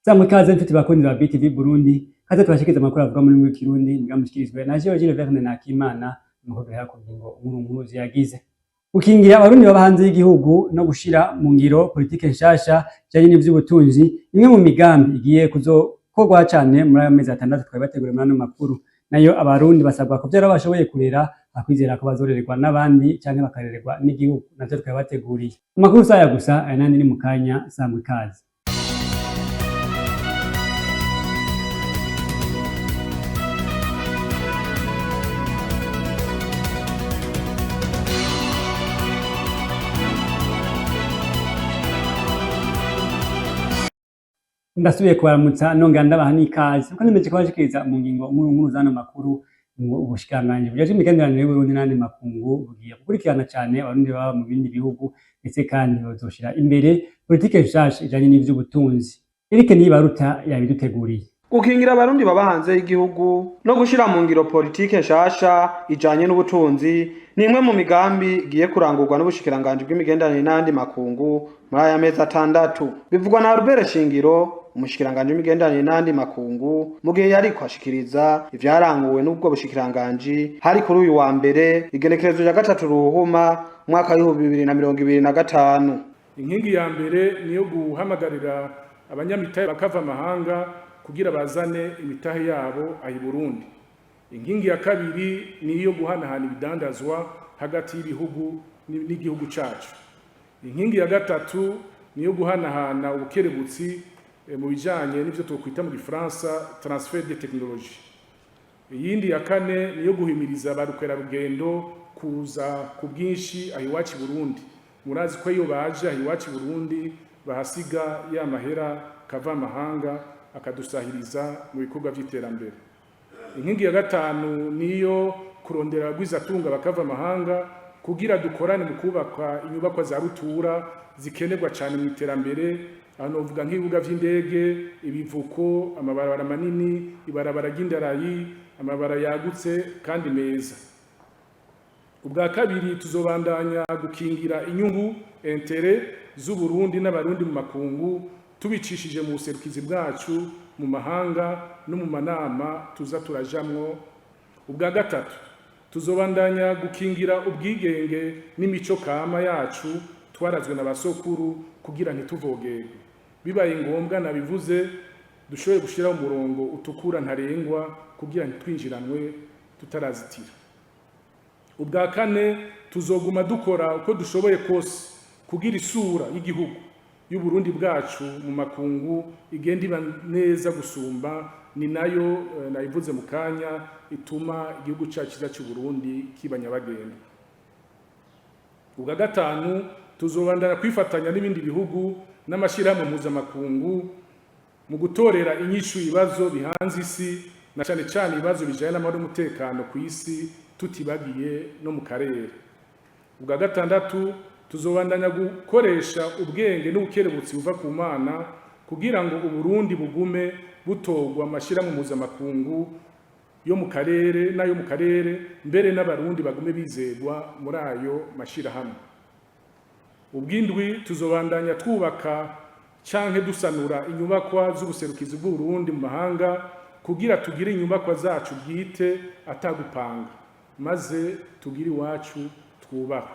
Ikaze mfite bakunzi ba BTV Burundi, kaze tubashikiriza amakuru avuga muri w'ikirundi mugamushikirizwe na George Verne Nakimana nuko duhera ku ngingo nkuru ziyagize. Gukingira abarundi baba hanze y'igihugu no gushira mu ngiro politike nshasha ijanye n'ivy'ubutunzi imwe mu migambi igiye kuzokorwa cane muri ayo mezi 6 twabateguriye muri ano makuru. Nayo abarundi basabwa ko vyara bashoboye kurera akwizera ko bazorererwa n'abandi canke bakarererwa n'igihugu navyo twabateguriye. Amakuru saya gusa ayandi ni mukanya samwe kazi. Ndasubiye kubaramutsa nongera ndabaha n'ikaze kuko nimeje kubashikiriza mu ngingo nkuru zano makuru ubushikiranganji bujeje imigenderanire y'Uburundi n'andi makungu bugiye gukurikirana cane abarundi baba mu bindi bihugu ndetse kandi bazoshira imbere politike nshasha ijanye n'ivy'ubutunzi. Eric Nibaruta yabiduteguriye. Gukingira abarundi baba hanze y'igihugu no gushira mu ngiro politike nshasha ijanye n'ubutunzi ni imwe mu migambi igiye kurangurwa n'ubushikiranganji bw'imigenderanire n'andi makungu muri aya mezi 6 bivugwa na Albert Shingiro umushikiranganje w'imigenderanire n'andi makungu mu gihe yari kwashikiriza ivyaranguwe n'ubwo bushikiranganji hari kuri uyu wa mbere igenekerezo ya 3 Ruhuma mwaka wa 2025. Inkingi ya mbere niyo guhamagarira abanyamitahe bakava amahanga kugira bazane imitahe yabo ayi Burundi. Inkingi ya kabiri niyo guhanahana ibidandazwa hagati y'ibihugu n'igihugu cacu. Inkingi ya gatatu niyo guhanahana ubukerebutsi mu bijanye n'ivyo twokwita mu Gifaransa transfert de technologie. Iyindi ya kane niyo guhimiriza barukera rugendo kuza ku bwinshi ahiwacu Burundi. Murazi ko iyo baje ahiwacu Burundi bahasiga ya mahera kava amahanga akadusahiriza mu bikorwa vy'iterambere. Inkingi ya gatanu niyo kurondera gwizatunga bakava amahanga kugira dukorane mu kubaka inyubako za rutura zikenerwa cyane mu iterambere, hano uvuga nk'ibibuga vy'indege, ibivuko, amabarabara manini, ibarabara ry'indarayi, amabara yagutse kandi meza. Ubwa kabiri tuzobandanya gukingira inyungu intérêt z'u Burundi n'abarundi mu makungu tubicishije mu buserukizi bwacu mu mahanga no mu manama tuza turajamwo. Ubwa gatatu tuzobandanya gukingira ubwigenge n'imico kama yacu twarazwe n'abasokuru kugira ntituvogerwe. Bibaye ngombwa nabivuze dushoboye gushira umurongo utukura ntarengwa kugira ntitwinjiranwe tutarazitira. Ubwa kane tuzoguma dukora uko dushoboye kose kugira isura y'igihugu y'u Burundi bwacu mu makungu igenda iba neza gusumba, ni nayo nayivuze mu kanya ituma igihugu cyacu cy'u Burundi kiba nyabagenda. Ubwa gatanu tuzobandana kwifatanya n'ibindi bihugu n'amashirahamwe mpuzamakungu mu gutorera inyishu ibibazo bihanze isi na cyane cyane ibibazo bijanye n'amahoro n'umutekano ku isi tutibagiye no mu karere. Ubwa gatandatu tuzobandanya gukoresha ubwenge n'ubukerebutsi buva ku Mana kugira ngo Uburundi bugume butogwa amashirahamwe mpuzamakungu yo mu karere nayo mu karere mbere n'abarundi bagume bizegwa muri ayo mashirahamwe. Ubwindwi tuzobandanya twubaka canke dusanura inyubakwa z'ubuserukizi bw'u Burundi mu mahanga kugira tugire inyubakwa zacu bwite atagupanga maze tugire iwacu twubaka.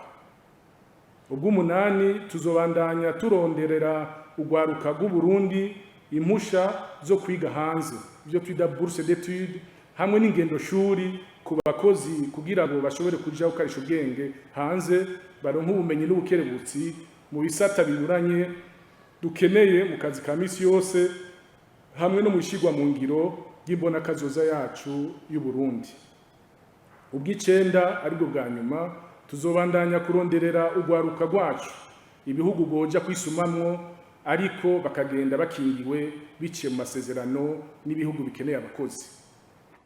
Ubw'umunani tuzobandanya turonderera ugwaruka rw'u Burundi impusha zo kwiga hanze ibyo twita bourse d'études hamwe n'ingendo shuri ku bakozi kugira ngo bashobore kuja gukarisha ubwenge hanze baronka ubumenyi n'ubukerebutsi mu bisata binyuranye dukeneye mu kazi ka misi yose hamwe no mu ishigwa mu ngiro y'imbona kazoza yacu y'u Burundi. Ubw'icenda aribwo bwa nyuma tuzobandanya kuronderera ugwaruka rwacu ibihugu goja kwisumamwo ariko bakagenda bakingiwe biciye mu masezerano n'ibihugu bikeneye abakozi.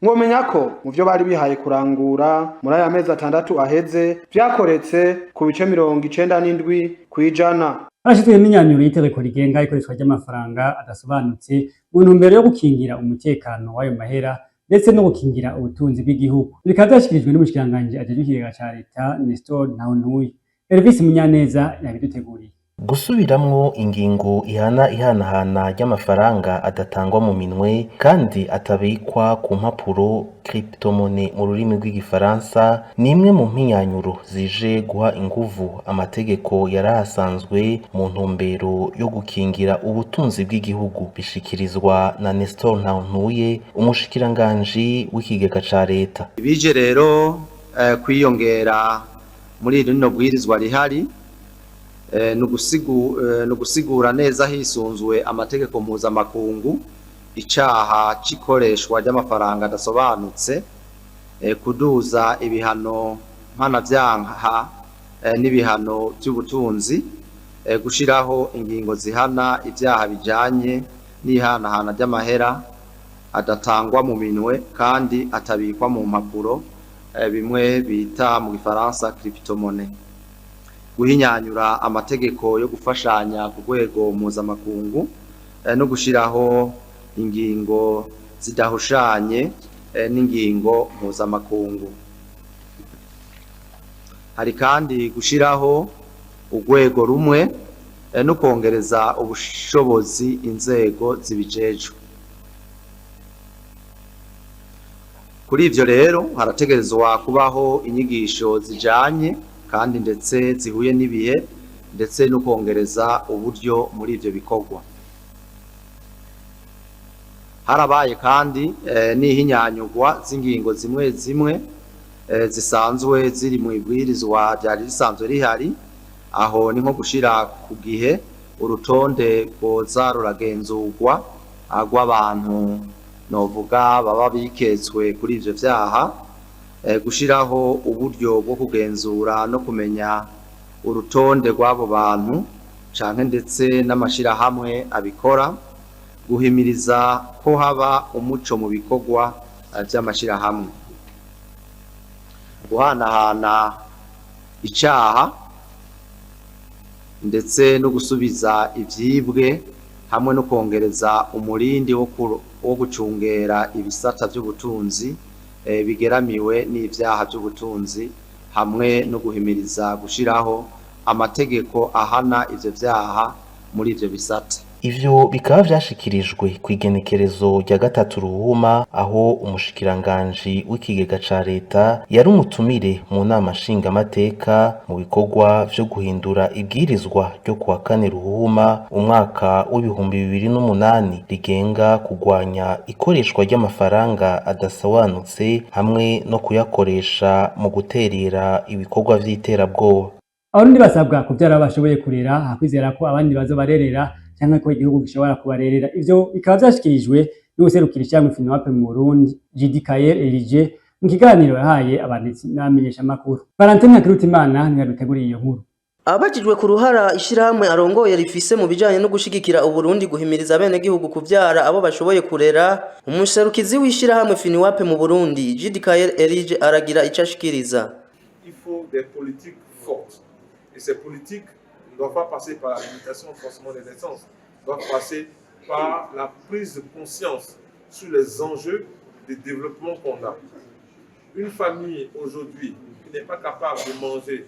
Mwomenya ko mu byo bari bihaye kurangura muri aya mezi 6 aheze vyakoretse ku bice 97 kwijana. Arashitwe iminyanyuro y'itegeko rigenga ikoreshwa ry'amafaranga adasobanutse mu ntumbero yo gukingira umutekano w'ayo mahera ndetse no gukingira ubutunzi bw'igihugu. Bikazashikirijwe n'umushikiranganje ajeje ikigega ca leta Nestor Ntawunuye. Elvis Munyaneza yabiduteguriye. gusubiramwo ingingo ihana ihanahana ry'amafaranga adatangwa mu minwe kandi atabikwa ku mpapuro cryptomone mu rurimi rw'igifaransa ni imwe mu mpinyanyuro zije guha inguvu amategeko yarahasanzwe mu ntumbero yo gukingira ubutunzi bw'igihugu, bishikirizwa na Nestor Ntantuye, umushikiranganji w'ikigega ca leta. Bije rero kwiyongera muri rino bwirizwa rihari nugusigura neza hisunzwe amategeko mpuzamakungu icaha c'ikoreshwa ry'amafaranga adasobanutse, kuduza ibihano mpanavyaha n'ibihano by'ubutunzi, gushiraho ingingo zihana ivyaha bijanye n'ihanahana ry'amahera adatangwa mu minwe kandi atabikwa mu mpapuro, bimwe bita mu gifaransa cryptomone, guhinyanyura amategeko yo gufashanya ku rwego mpuzamakungu no gushiraho ingingo zidahushanye n'ingingo mpuzamakungu. Hari kandi gushiraho urwego rumwe no kongereza ubushobozi inzego zibijejwe. Kuri ivyo rero harategerezwa kubaho inyigisho zijanye kandi ndetse zihuye n'ibihe ndetse no kongereza uburyo muri ivyo bikorwa. Harabaye kandi n'ihinyanyurwa z'ingingo zimwe zimwe zisanzwe ziri mu ibwirizwa ryari risanzwe rihari, aho ni nko gushira ku gihe urutonde rwoza ruragenzurwa rw'abantu novuga baba biketswe kuri ivyo vyaha, gushiraho uburyo bwo kugenzura no kumenya urutonde rw'abo bantu canke ndetse n'amashirahamwe abikora, guhimiriza ko haba umuco mu bikorwa vy'amashirahamwe, guhanahana icaha ndetse no gusubiza ivyibwe hamwe no kongereza umurindi wo gucungera ibisata vy'ubutunzi bigeramiwe n'ivyaha vy'ubutunzi, hamwe no guhimiriza gushiraho amategeko ahana ivyo vyaha muri ivyo bisata. Ivyo bikaba vyashikirijwe kw'igenekerezo rya 3 Ruhuma, aho umushikiranganji w'ikigega ca leta yari umutumire mu nama nshingamateka mu bikorwa vyo guhindura ibwirizwa ryo kuwa 4 Ruhuma umwaka w'2008 rigenga kugwanya ikoreshwa ry'amafaranga adasobanutse hamwe no kuyakoresha mu guterera ibikorwa vy'iterabwoba. Abarundi basabwa kuvyara bashoboye kurera, hakwizera ko abandi bazobarerera cyangwa ko igihugu gishobora kubarerera. Ivyo bikaba vyashikirijwe n'userukira ishyirahamwe FINWAP mu Burundi, Jidikael Erije, mu kiganiro yahaye abanditsi n'abamenyesha makuru. Valentin Ntakirutimana niwe yaduteguriye iyo nkuru. Abajijwe ku ruhara ishyirahamwe arongoye rifise mu bijanye no gushigikira Uburundi guhimiriza bene gihugu kuvyara abo bashoboye kurera, umuserukizi w'ishyirahamwe FINWAP mu Burundi, Jidikael Erije, aragira ico ashikiriza. Il faut des politiques fortes. Et ces politiques ne doivent pas passer par la limitation forcément des naissances, doivent passer par la prise de conscience sur les enjeux de développement qu'on a. Une famille aujourd'hui qui n'est pas capable de manger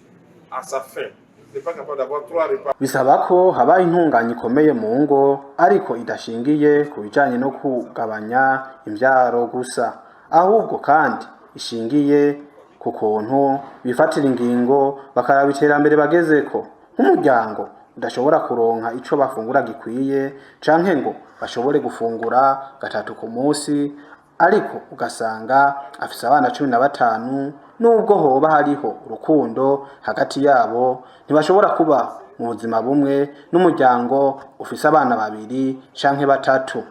à sa faim, n'est pas capable d'avoir 3 repas. Bisaba ko haba intunganye ikomeye mu ngo, ariko idashingiye ku bijanye no kugabanya imvyaro gusa, ahubwo kandi ishingiye ku kuntu bifatira ingingo bakaraba iterambere bagezeko. Nk'umuryango udashobora kuronka ico bafungura gikwiye canke ngo bashobore gufungura 3 ku munsi, ariko ugasanga afise abana 15, nubwo hoba hariho urukundo hagati yabo ntibashobora kuba mu buzima bumwe n'umuryango ufise abana 2 canke 3.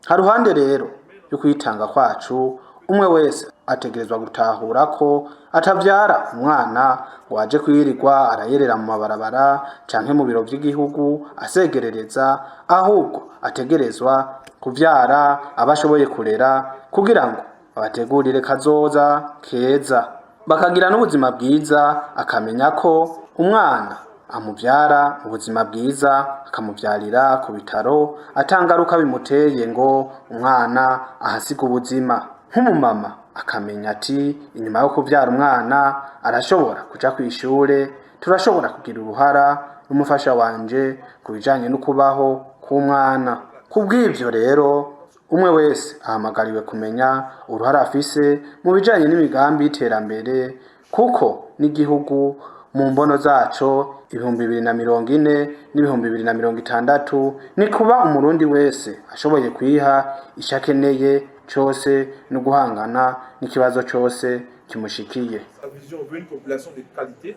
Haruhande rero yo kwitanga kwacu, umwe wese ategerezwa gutahura ko atavyara umwana ngo aje kwirirwa arayerera mu mabarabara canke mu biro vy'igihugu asegerereza, ahubwo ategerezwa kuvyara abashoboye kurera kugira ngo abategurire kazoza keza, bakagira n'ubuzima bwiza, akamenya ko umwana amuvyara ubuzima bwiza, akamuvyarira ku bitaro atangaruka bimuteye ngo umwana ahasiga ubuzima. Nk'umumama akamenya ati inyuma yo kuvyara umwana arashobora kuja kw'ishure, turashobora kugira uruhara n'umufasha wanje ku bijanye no kubaho k'umwana. Kubw'ivyo rero umwe wese ahamagariwe kumenya uruhara afise mu bijanye n'imigambi y'iterambere kuko n'igihugu mu mbono zaco 2040 n'2060 ni kuba umurundi wese ashoboye kwiha ishakeneye cose no guhangana n'ikibazo cose kimushikiye. La vision veut une population de qualité,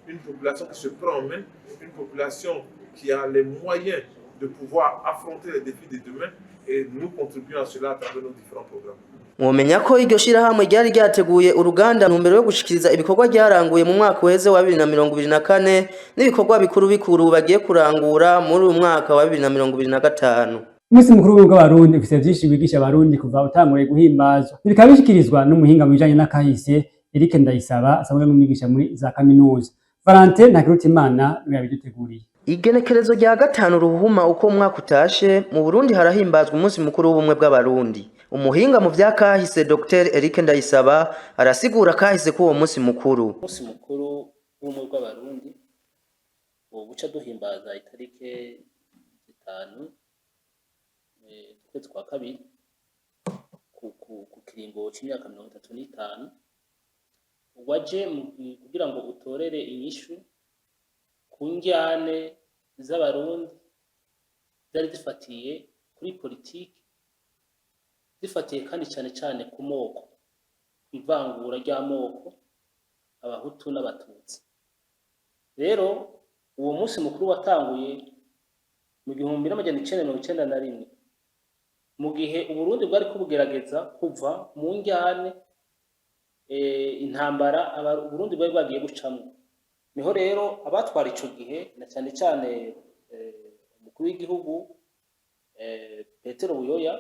une population qui se prend en main, une population qui a les moyens de pouvoir affronter les défis de demain et nous contribuons à cela à travers nos différents programmes. Mwomenya ko iryo shirahamwe ryari ryateguye uruganda ntumbero yo gushikiriza ibikorwa ryaranguye mu mwaka uheze wa 2024 n'ibikorwa bikuru bagiye kurangura muri uyu mwaka wa 2025. Umunsi mukuru w'Abarundi ufise vyinshi bigisha abarundi kuva utangure guhimbazwa. Bikaba bishikirizwa n'umuhinga mu bijanye n'akahise Eric Ndayisaba asanzwe n'umwigisha muri za kaminuza. Valentin Ntakirutimana niwe yabiduteguriye. Igenekerezo rya 5 ruhuma uko umwaka utashe mu Burundi harahimbazwa umunsi mukuru w'ubumwe bw'abarundi. Umuhinga mu vyakahise Dr. Eric Ndayisaba arasigura kahise ko uwo munsi mukuru. Umunsi mukuru w'ubumwe bw'abarundi buca duhimbaza itarike 5 kwezi kwa kabiri ku kiringo c'imyaka 35 waje kugira ngo utorere inyishu ku njyane z'abarundi zari zifatiye kuri politiki zifatiye kandi cyane ku moko, ivangura ry'amoko, abahutu n'abatutsi. Rero uwo munsi mukuru watanguye mu 1991 mu gihe Uburundi bwari kubugerageza kuva mu njyane intambara Uburundi bwari bwagiye gucamwo. Niho rero abatwara ico gihe na cyane umukuru w'igihugu Petero Buyoya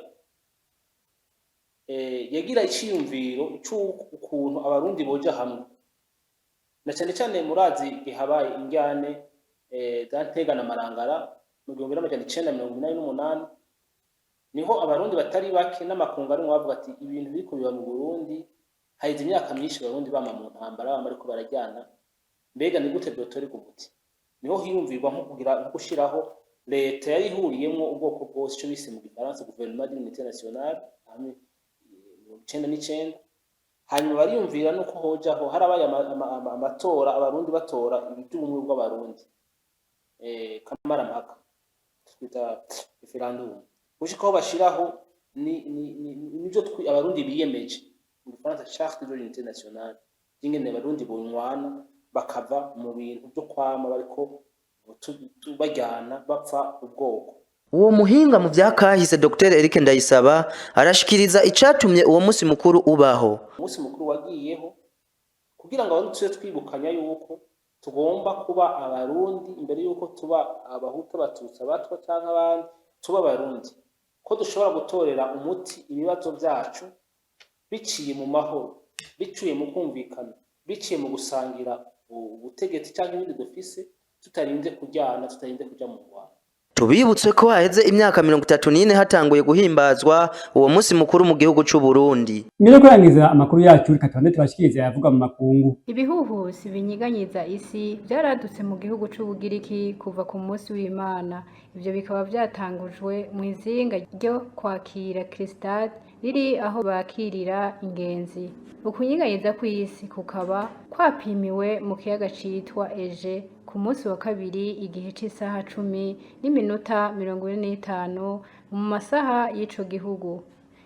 yagira iciyumviro cy'ukuntu abarundi boja hamwe, na cyane murazi igihe habaye injyane zantega na marangara mu 1988 niho abarundi batari bake n'amakungu ari bavuga ati ibintu biriko biba mu Burundi haize imyaka myinshi abarundi bama mu ntambara bariko barajyana, mbega ni gute dotore gubuti. Niho hiyumvirwa nko kugira nko gushiraho leta yari ihuriyemwo ubwoko bwose cyo bise mu Gifaransa gouvernement d'unité nationale hamwe 1999. Hanyuma bariyumvira nuko hojaho harabaye amatora abarundi batora iby'ubumwe bw'abarundi kamarampaka twita referendum ushikaho bashiraho nivyo abarundi biyemeje mu Gifaransa charte de l'unité nationale ingene abarundi bonywana bakava mu bintu byo kwama bariko bajyana bapfa ubwoko. Uwo muhinga mu vyakahise Dr. Eric Ndayisaba arashikiriza icatumye uwo munsi mukuru ubaho. Umunsi mukuru wagiyeho kugira ngo abantu tuse twibukanya yuko tugomba kuba abarundi imbere yuko tuba abahutu batutsi abatwa cyangwa abandi tuba abarundi, ko dushobora gutorera umuti ibibazo byacu biciye mu mahoro, biciye mu kumvikana, biciye mu gusangira ubutegetsi cyangwa ibindi dufise tutarinze kujyana tutarinze kuja mu Rwanda. Tubibutse ko haheze imyaka 34 hatanguye guhimbazwa uwo munsi mukuru mu gihugu c'u Burundi. Mbere kurangiza amakuru yacu reka tubande tubashikiriza yavuga mu makungu. Ibihuhusi binyiganyiza isi byaradutse mu gihugu c'u Bugiriki kuva ku munsi w'Imana. Ivyo bikaba byatangujwe mu izinga ryo kwakira Kristade riri aho bakirira ingenzi. Ukunyiganyiza kw'isi kukaba kwapimiwe mu kiyaga citwa Eje ku munsi wa kabiri igihe c'isaha 10:45 mu masaha y'ico gihugu.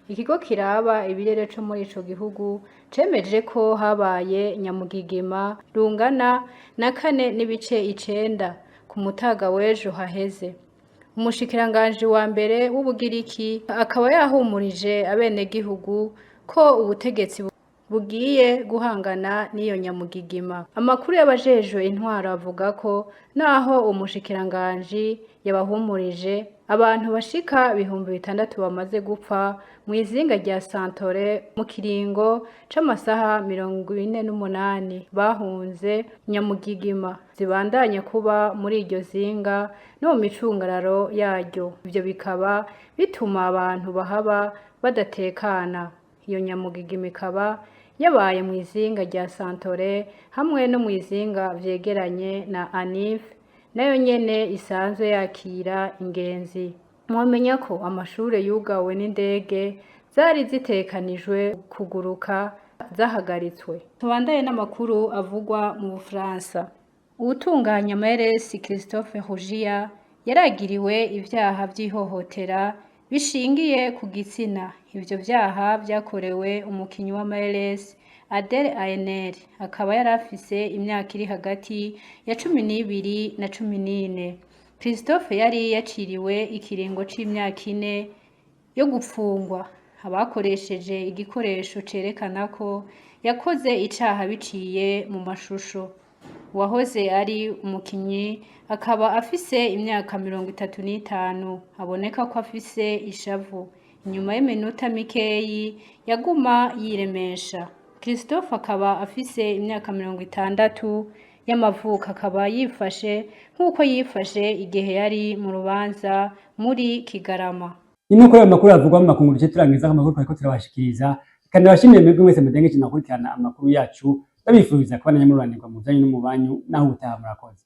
Ikigo kiraba ibirere co muri ico gihugu cemeje ko habaye nyamugigima rungana na 4.9 ku mutaga w'ejo haheze. Umushikiranganje wa mbere w'Ubugiriki akaba yahumurije abenegihugu ko ubutegetsi bugiye guhangana n'iyo nyamugigima. Amakuru y'abajejwe intwaro avuga ko naho umushikiranganje yabahumurije abantu bashika 6,000 bamaze gupfa mu izinga rya Santore mu kiringo c'amasaha 48 bahunze nyamugigima zibandanya kuba muri iryo zinga no mu micungararo yaryo. Ivyo bikaba bituma abantu bahaba badatekana. Iyo nyamugigima ikaba yabaye mu izinga rya Santore hamwe no mu izinga vyegeranye na Anif nayo nyene isanzwe yakira ingenzi. Mwamenya ko amashure yugawe n'indege zari zitekanijwe kuguruka zahagaritswe. Tubandaye n'amakuru avugwa mu Bufaransa. Uwutunganya amaresi Christophe Rougia yaragiriwe ivyaha vy'ihohotera bishingiye ku gitsina. Ivyo vyaha vyakorewe umukinyi w'amaresi Adel Aener, akaba yari afise imyaka iri hagati ya 12 na 14. Christophe yari yaciriwe ikiringo c'imyaka 4 yo gupfungwa. Abakoresheje igikoresho cerekana ko yakoze icaha biciye mu mashusho. Uwahoze ari umukinyi akaba afise imyaka 35, aboneka ko afise ishavu. Inyuma y'iminota mikeyi yaguma yiremesha. Christophe akaba afise imyaka 60 y'amavuko, akaba yifashe nk'uko yifashe igihe yari mu rubanza muri Kigarama. Nuko ayo makuru avugwa mu makungu duce turangiza amakuru twariko turabashikiriza, kandi abashimiye mwebwe mwese mudengeje nakurikirana amakuru yacu, babifuriza kubana nyamururanirwa mu bijanye n'umubanyu naho utaha murakoze.